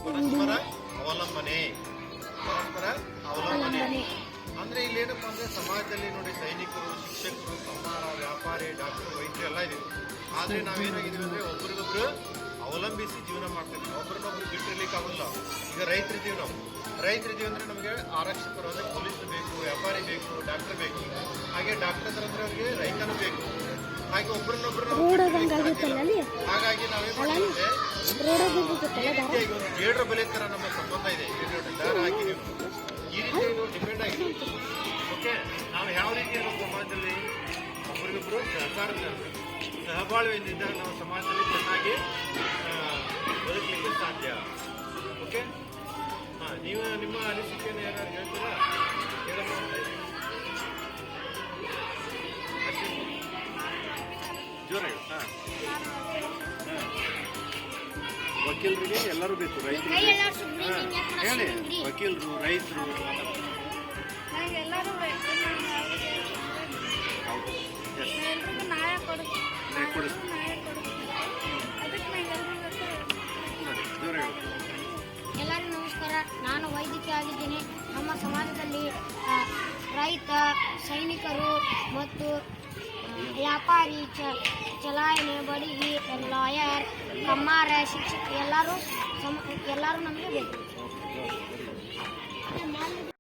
ಪರಸ್ಪರ ಅವಲಂಬನೆ. ಪರಸ್ಪರ ಅವಲಂಬನೆ ಅಂದ್ರೆ ಇಲ್ಲೇನಪ್ಪ ಅಂದ್ರೆ ಸಮಾಜದಲ್ಲಿ ನೋಡಿ ಸೈನಿಕರು, ಶಿಕ್ಷಕರು, ಕಮ್ಮಾರ, ವ್ಯಾಪಾರಿ, ಡಾಕ್ಟರ್, ವೈದ್ಯರು ಎಲ್ಲ ಇದೀವಿ. ಆದ್ರೆ ನಾವೇನಾಗಿದ್ದೀವಿ ಅಂದ್ರೆ ಒಬ್ರಿಗೊಬ್ರು ಅವಲಂಬಿಸಿ ಜೀವನ ಮಾಡ್ತೀವಿ. ಒಬ್ರನ್ನೊಬ್ರು ಬಿಟ್ಟಿರ್ಲಿಕ್ಕೆ ಆಗೋಲ್ಲ. ಈಗ ರೈತರಿದ್ದೀವಿ ನಾವು. ರೈತರಿದ್ದೀವಿ ಅಂದ್ರೆ ನಮಗೆ ಆರಕ್ಷಕರು ಅಂದ್ರೆ ಪೊಲೀಸರು ಬೇಕು, ವ್ಯಾಪಾರಿ ಬೇಕು, ಡಾಕ್ಟರ್ ಬೇಕು. ಹಾಗೆ ಡಾಕ್ಟರ್ ಅಂದ್ರೆ ಅವ್ರಿಗೆ ರೈತನೂ ಬೇಕು. ಹಾಗೆ ಒಬ್ರನ್ನೊಬ್ರು ಹಾಗಾಗಿ ನಾವೇನ್ ಮಾಡ್ತೀವಿ ಗೇಡ್ರ ಬೆಲೆ ತರ ನಮ್ಮ ಸಂಬಂಧ ಇದೆ. ದಾರ ಹಾಕಿದೀವಿ. ಈ ರೀತಿ ಡಿಪೆಂಡ್ ಆಗಿದೆ. ಓಕೆ, ನಾವು ಯಾವ ರೀತಿ ಇರಬೇಕು ಸಮಾಜದಲ್ಲಿ ಒಬ್ರಿಗೊಬ್ರು ಸಹಬಾಳ್ವೆಯಿಂದ ಇದ್ದಾಗ ನಾವು ಸಮಾಜದಲ್ಲಿ ಚೆನ್ನಾಗಿ ಬದುಕಲಿಕ್ಕೆ ಸಾಧ್ಯ. ಓಕೆ, ನೀವು ನಿಮ್ಮ ಅನಿಸಿಕೆಯನ್ನು ಏನಾದ್ರು ಹೇಳ್ತೀರಾ? ಜೋರಾಗಿ. ವಕೀಲರಿಗೆ ಎಲ್ಲರೂ ಬೇಕು, ರೈತರು ಹೇಳಿ. ವಕೀಲರು, ರೈತರು ಎಲ್ಲರಿಗೂ ನಮಸ್ಕಾರ. ನಾನು ವೈದ್ಯಕೀಯ ಆಗಿದ್ದೀನಿ. ನಮ್ಮ ಸಮಾಜದಲ್ಲಿ ರೈತ, ಸೈನಿಕರು ಮತ್ತು ವ್ಯಾಪಾರಿ, ಚಲಾಯಣೆ, ಬಡಗಿ, ಲಾಯರ್, ಕಮ್ಮಾರ, ಶಿಕ್ಷಕ ಎಲ್ಲರೂ ನಮಗೆ ಬೇಕು.